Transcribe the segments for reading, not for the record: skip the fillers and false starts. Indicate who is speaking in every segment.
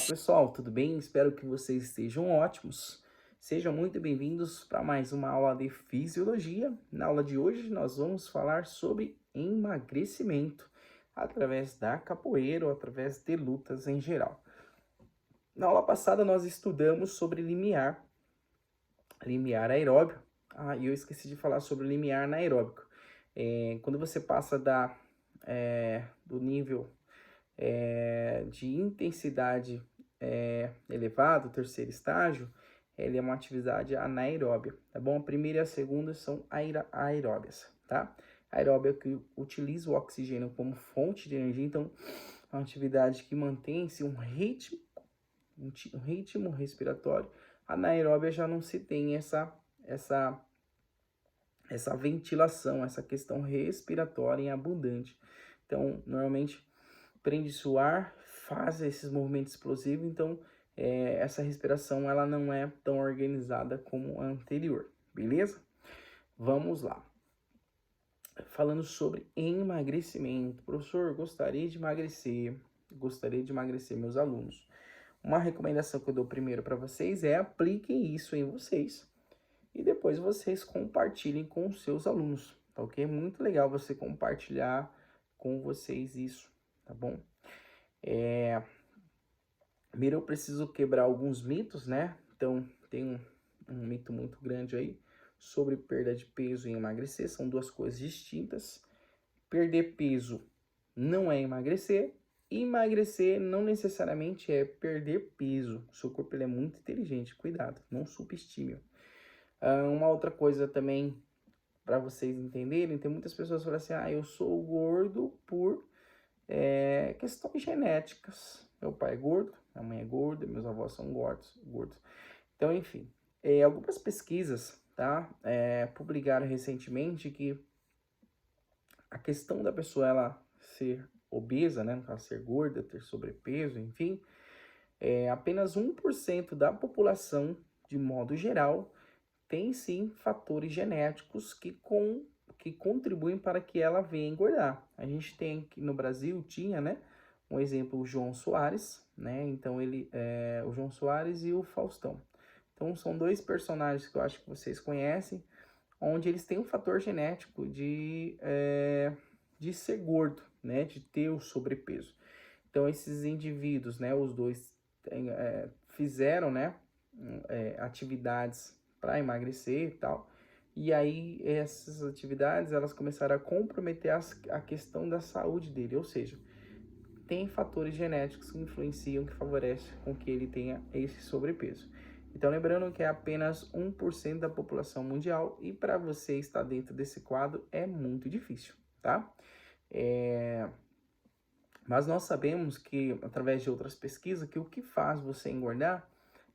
Speaker 1: pessoal, tudo bem? Espero que vocês estejam ótimos. Sejam muito bem-vindos para mais uma aula de fisiologia. Na aula de hoje nós vamos falar sobre emagrecimento através da capoeira ou através de lutas em geral. Na aula passada nós estudamos sobre limiar aeróbio. E eu esqueci de falar sobre limiar anaeróbico. Quando você passa do nível de intensidade elevado, o terceiro estágio, ele é uma atividade anaeróbia, tá bom? A primeira e a segunda são aeróbias, tá? Aeróbia que utiliza o oxigênio como fonte de energia, então é uma atividade que mantém-se um ritmo respiratório. Anaeróbia já não se tem essa ventilação, essa questão respiratória em abundante. Então, normalmente prende suar, faz esses movimentos explosivos, então essa respiração ela não é tão organizada como a anterior, beleza? Vamos lá. Falando sobre emagrecimento. Professor, gostaria de emagrecer meus alunos. Uma recomendação que eu dou primeiro para vocês é apliquem isso em vocês e depois vocês compartilhem com os seus alunos, tá ok? É muito legal você compartilhar com vocês isso, tá bom? Primeiro eu preciso quebrar alguns mitos, né? Então, tem um mito muito grande aí sobre perda de peso e emagrecer. São duas coisas distintas. Perder peso não é emagrecer. Emagrecer não necessariamente é perder peso. O seu corpo ele é muito inteligente, cuidado, não subestime. Uma outra coisa também para vocês entenderem, tem muitas pessoas que falam assim, eu sou gordo por questões genéticas. Meu pai é gordo, minha mãe é gorda, meus avós são gordos. Então, enfim, algumas pesquisas, tá, publicaram recentemente que a questão da pessoa ela ser obesa, né, ela ser gorda, ter sobrepeso, enfim, apenas 1% da população, de modo geral, tem sim fatores genéticos que contribuem para que ela venha engordar. A gente tem aqui no Brasil, tinha, né, um exemplo, o João Soares, né, então o João Soares e o Faustão. Então são dois personagens que eu acho que vocês conhecem, onde eles têm um fator genético de ser gordo, né, de ter o sobrepeso. Então esses indivíduos, né, os dois fizeram, né, atividades para emagrecer e tal. E aí essas atividades elas começaram a comprometer a questão da saúde dele, ou seja, tem fatores genéticos que influenciam, que favorecem com que ele tenha esse sobrepeso. Então lembrando que é apenas 1% da população mundial e para você estar dentro desse quadro é muito difícil, tá? Mas nós sabemos que, através de outras pesquisas, que o que faz você engordar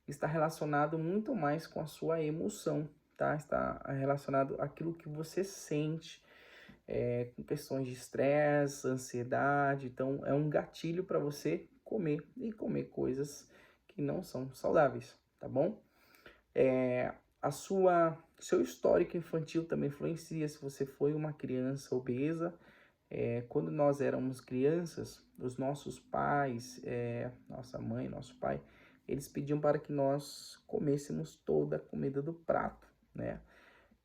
Speaker 1: está relacionado muito mais com a sua emoção, tá? Está relacionado àquilo que você sente, com questões de estresse, ansiedade. Então, é um gatilho para você comer e comer coisas que não são saudáveis, tá bom? Seu histórico infantil também influencia. Se você foi uma criança obesa, quando nós éramos crianças, os nossos pais, nossa mãe, nosso pai, eles pediam para que nós comêssemos toda a comida do prato, né?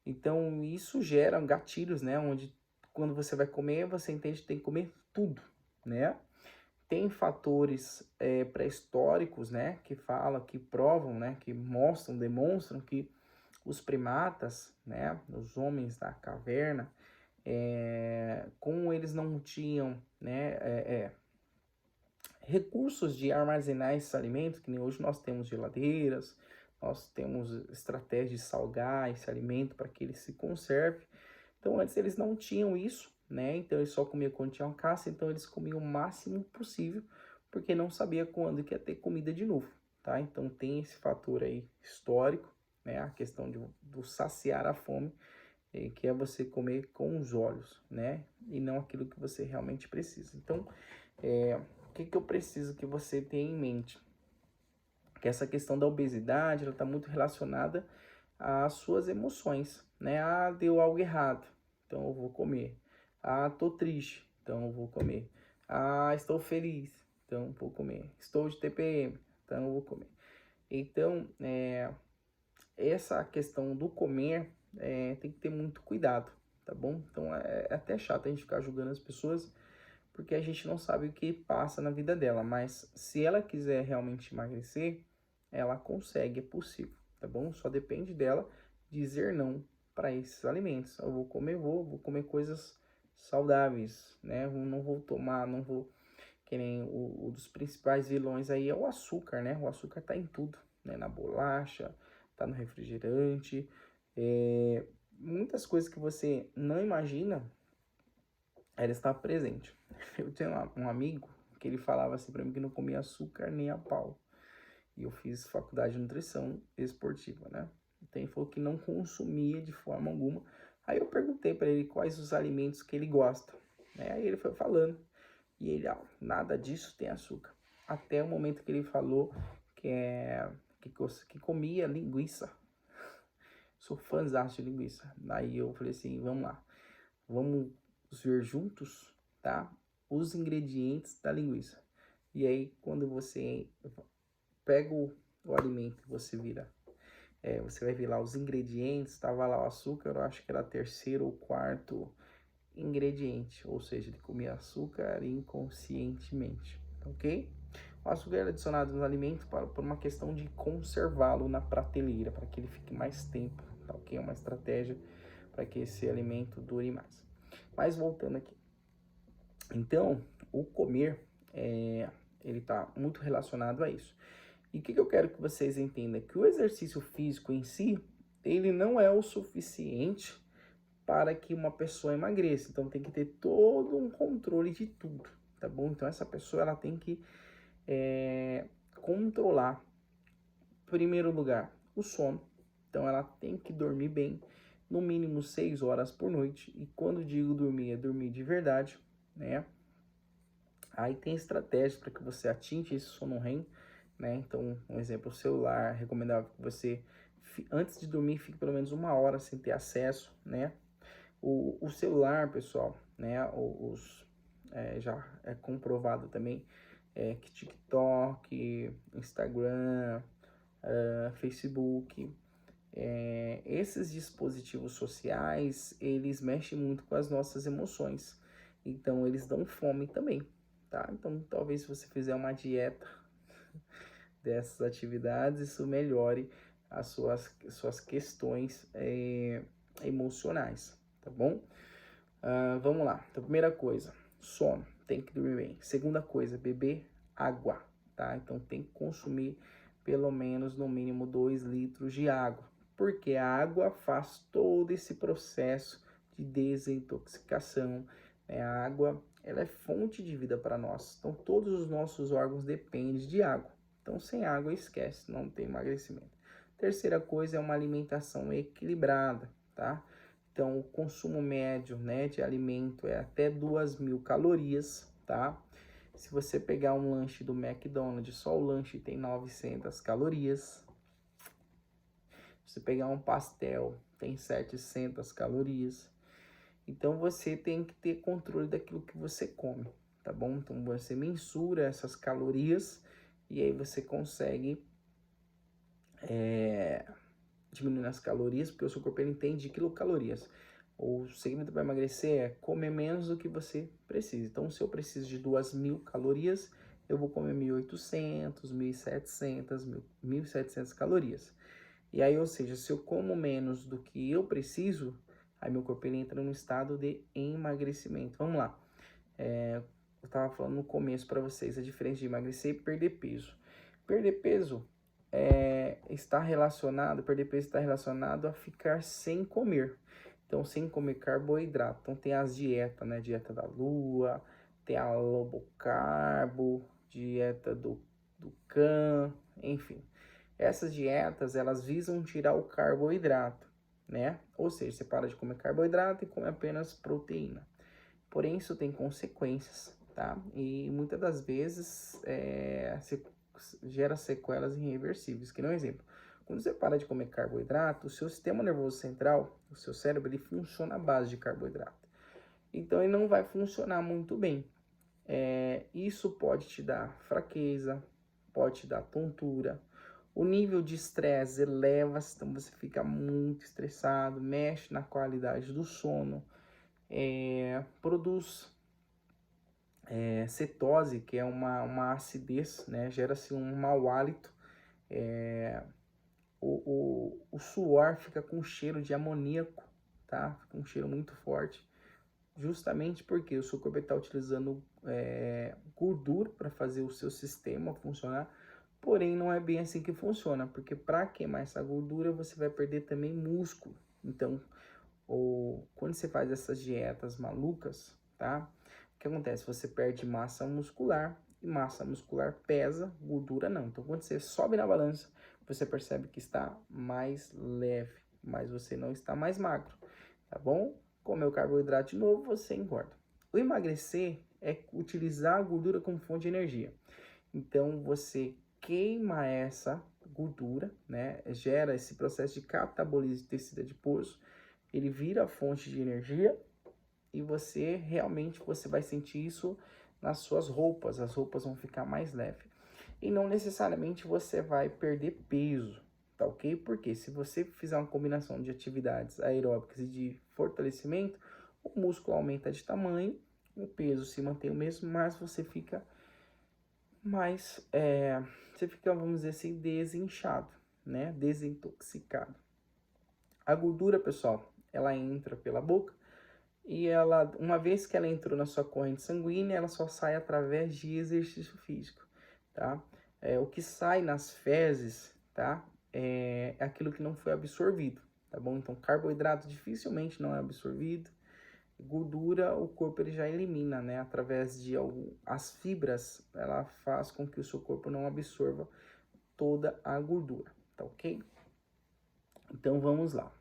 Speaker 1: Então, isso gera gatilhos, né? Onde, quando você vai comer, você entende que tem que comer tudo, né? Tem fatores pré-históricos, né? Que falam, que provam, né? Que mostram, demonstram que os primatas, né? Os homens da caverna, como eles não tinham, né, recursos de armazenar esses alimentos, que nem hoje nós temos geladeiras, nós temos estratégias de salgar esse alimento para que ele se conserve. Então antes eles não tinham isso, né? Então eles só comiam quando tinham caça, então eles comiam o máximo possível, porque não sabia quando que ia ter comida de novo, tá? Então tem esse fator aí histórico, né? A questão do saciar a fome, que é você comer com os olhos, né? E não aquilo que você realmente precisa. Então, o que eu preciso que você tenha em mente? Que essa questão da obesidade, ela está muito relacionada às suas emoções, né? Deu algo errado, então eu vou comer. Tô triste, então eu vou comer. Estou feliz, então eu vou comer. Estou de TPM, então eu vou comer. Então, essa questão do comer tem que ter muito cuidado, tá bom? Então é até chato a gente ficar julgando as pessoas, porque a gente não sabe o que passa na vida dela, mas se ela quiser realmente emagrecer, ela consegue, é possível, tá bom? Só depende dela dizer não para esses alimentos. Eu vou comer, vou comer coisas saudáveis, né? Eu não vou tomar, não vou, que nem o dos principais vilões aí é o açúcar, né? O açúcar tá em tudo, né? Na bolacha, tá no refrigerante, muitas coisas que você não imagina, ela está presente. Eu tenho um amigo que ele falava assim para mim que não comia açúcar nem a pau. E eu fiz faculdade de nutrição esportiva, né? Então ele falou que não consumia de forma alguma. Aí eu perguntei para ele quais os alimentos que ele gosta, né? Aí ele foi falando e ele, nada disso tem açúcar. Até o momento que ele falou que comia linguiça. Sou fãzão de linguiça. Aí eu falei assim, vamos lá, vamos ver juntos, tá? Os ingredientes da linguiça. E aí, quando você pega o alimento, você vai ver lá os ingredientes, tava lá o açúcar, eu acho que era terceiro ou quarto ingrediente, ou seja, ele comia açúcar inconscientemente, ok? O açúcar é adicionado no alimento por uma questão de conservá-lo na prateleira, para que ele fique mais tempo, tá ok? É uma estratégia para que esse alimento dure mais. Mas voltando aqui. Então, o comer, ele está muito relacionado a isso. E o que eu quero que vocês entendam? Que o exercício físico em si, ele não é o suficiente para que uma pessoa emagreça. Então, tem que ter todo um controle de tudo, tá bom? Então, essa pessoa, ela tem que controlar, em primeiro lugar, o sono. Então, ela tem que dormir bem, no mínimo 6 horas por noite. E quando digo dormir, é dormir de verdade, né? Aí tem estratégias para que você atinja esse sono REM, né? Então, um exemplo, o celular, recomendável que você, antes de dormir, fique pelo menos 1 hora sem ter acesso, né? O celular, pessoal, né? Já é comprovado também que TikTok, Instagram, Facebook, esses dispositivos sociais, eles mexem muito com as nossas emoções. Então, eles dão fome também, tá? Então, talvez se você fizer uma dieta dessas atividades, isso melhore as suas questões emocionais, tá bom? Vamos lá. Então, primeira coisa, sono, tem que dormir bem. Segunda coisa, beber água, tá? Então, tem que consumir pelo menos, no mínimo, 2 litros de água, porque a água faz todo esse processo de desintoxicação, né? A água, ela é fonte de vida para nós, então todos os nossos órgãos dependem de água. Então, sem água, esquece, não tem emagrecimento. Terceira coisa é uma alimentação equilibrada, tá? Então, o consumo médio, né, de alimento é até 2.000 calorias, tá? Se você pegar um lanche do McDonald's, só o lanche tem 900 calorias. Se você pegar um pastel, tem 700 calorias. Então, você tem que ter controle daquilo que você come, tá bom? Então, você mensura essas calorias e aí você consegue diminuir as calorias, porque o seu corpo ele entende de quilocalorias. O segredo para emagrecer é comer menos do que você precisa. Então, se eu preciso de 2.000 calorias, eu vou comer 1.800, 1.700, 1.700 calorias. E aí, ou seja, se eu como menos do que eu preciso, aí meu corpo ele entra no estado de emagrecimento. Vamos lá. Eu estava falando no começo para vocês a diferença de emagrecer e perder peso. Perder peso perder peso está relacionado a ficar sem comer. Então, sem comer carboidrato. Então, tem as dietas, né? Dieta da lua, tem a lobo carbo, dieta do Can, enfim. Essas dietas, elas visam tirar o carboidrato, né? Ou seja, você para de comer carboidrato e come apenas proteína. Porém, isso tem consequências, tá? E muitas das vezes gera sequelas irreversíveis. Que nem um exemplo. Quando você para de comer carboidrato, o seu sistema nervoso central, o seu cérebro, ele funciona à base de carboidrato. Então, ele não vai funcionar muito bem. Isso pode te dar fraqueza, pode te dar tontura. O nível de estresse eleva, então você fica muito estressado, mexe na qualidade do sono, produz cetose, que é uma acidez, né? Gera-se um mau hálito. O suor fica com cheiro de amoníaco, tá? Fica um cheiro muito forte. Justamente porque o seu corpo está utilizando gordura para fazer o seu sistema funcionar, porém não é bem assim que funciona, porque para queimar essa gordura você vai perder também músculo. Então, quando você faz essas dietas malucas, tá? O que acontece? Você perde massa muscular, e massa muscular pesa, gordura não. Então, quando você sobe na balança, você percebe que está mais leve, mas você não está mais magro, tá bom? Comer o carboidrato de novo, você engorda. O emagrecer é utilizar a gordura como fonte de energia. Então, você queima essa gordura, né? Gera esse processo de catabolismo de tecido adiposo, ele vira a fonte de energia e você vai sentir isso nas suas roupas. As roupas vão ficar mais leves. E não necessariamente você vai perder peso, tá ok? Porque se você fizer uma combinação de atividades aeróbicas e de fortalecimento, o músculo aumenta de tamanho, o peso se mantém o mesmo, mas você fica vamos dizer assim, desinchado, né? Desintoxicado. A gordura, pessoal, ela entra pela boca e uma vez que ela entrou na sua corrente sanguínea, ela só sai através de exercício físico, tá? O que sai nas fezes, tá? É aquilo que não foi absorvido, tá bom? Então, carboidrato dificilmente não é absorvido. Gordura, o corpo ele já elimina, né? Através de as fibras, ela faz com que o seu corpo não absorva toda a gordura, tá ok? Então, vamos lá.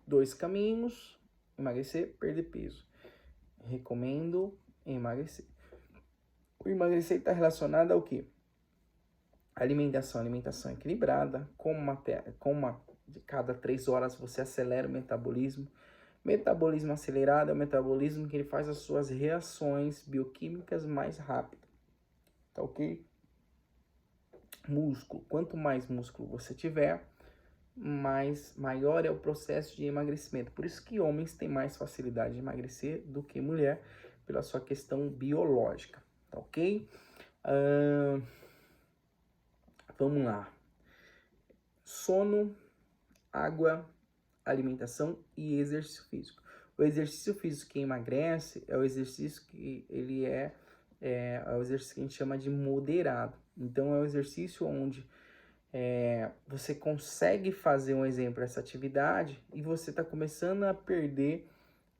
Speaker 1: 2 caminhos: emagrecer, perder peso. Recomendo emagrecer. O emagrecer está relacionado ao quê? Alimentação equilibrada, de cada 3 horas você acelera o metabolismo. Metabolismo acelerado é o metabolismo que ele faz as suas reações bioquímicas mais rápido, tá ok? Músculo, quanto mais músculo você tiver, maior é o processo de emagrecimento. Por isso que homens têm mais facilidade de emagrecer do que mulher, pela sua questão biológica, tá ok? Vamos lá. Sono, água, alimentação e exercício físico. O exercício físico que emagrece é o exercício que ele é o exercício que a gente chama de moderado. Então, é o exercício onde você consegue fazer, um exemplo, essa atividade e você está começando a perder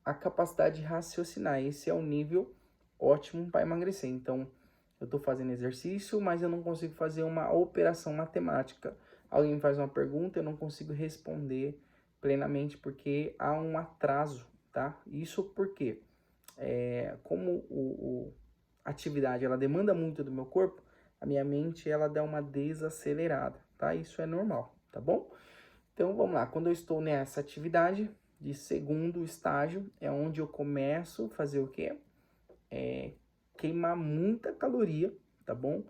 Speaker 1: a capacidade de raciocinar. Esse é o nível ótimo para emagrecer. Então, eu estou fazendo exercício, mas eu não consigo fazer uma operação matemática. Alguém me faz uma pergunta, eu não consigo responder plenamente porque há um atraso, tá? Isso porque, como a atividade ela demanda muito do meu corpo, a minha mente ela dá uma desacelerada, tá? Isso é normal, tá bom? Então vamos lá, quando eu estou nessa atividade de segundo estágio, é onde eu começo a fazer o quê? Queimar muita caloria, tá bom?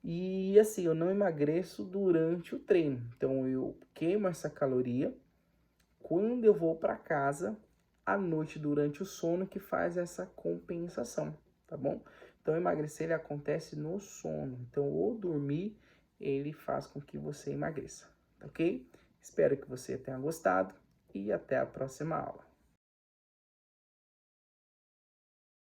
Speaker 1: E assim, eu não emagreço durante o treino. Então eu queimo essa caloria quando eu vou para casa à noite durante o sono, que faz essa compensação, tá bom? Então emagrecer ele acontece no sono. Então o dormir ele faz com que você emagreça, tá ok? Espero que você tenha gostado e até a próxima aula.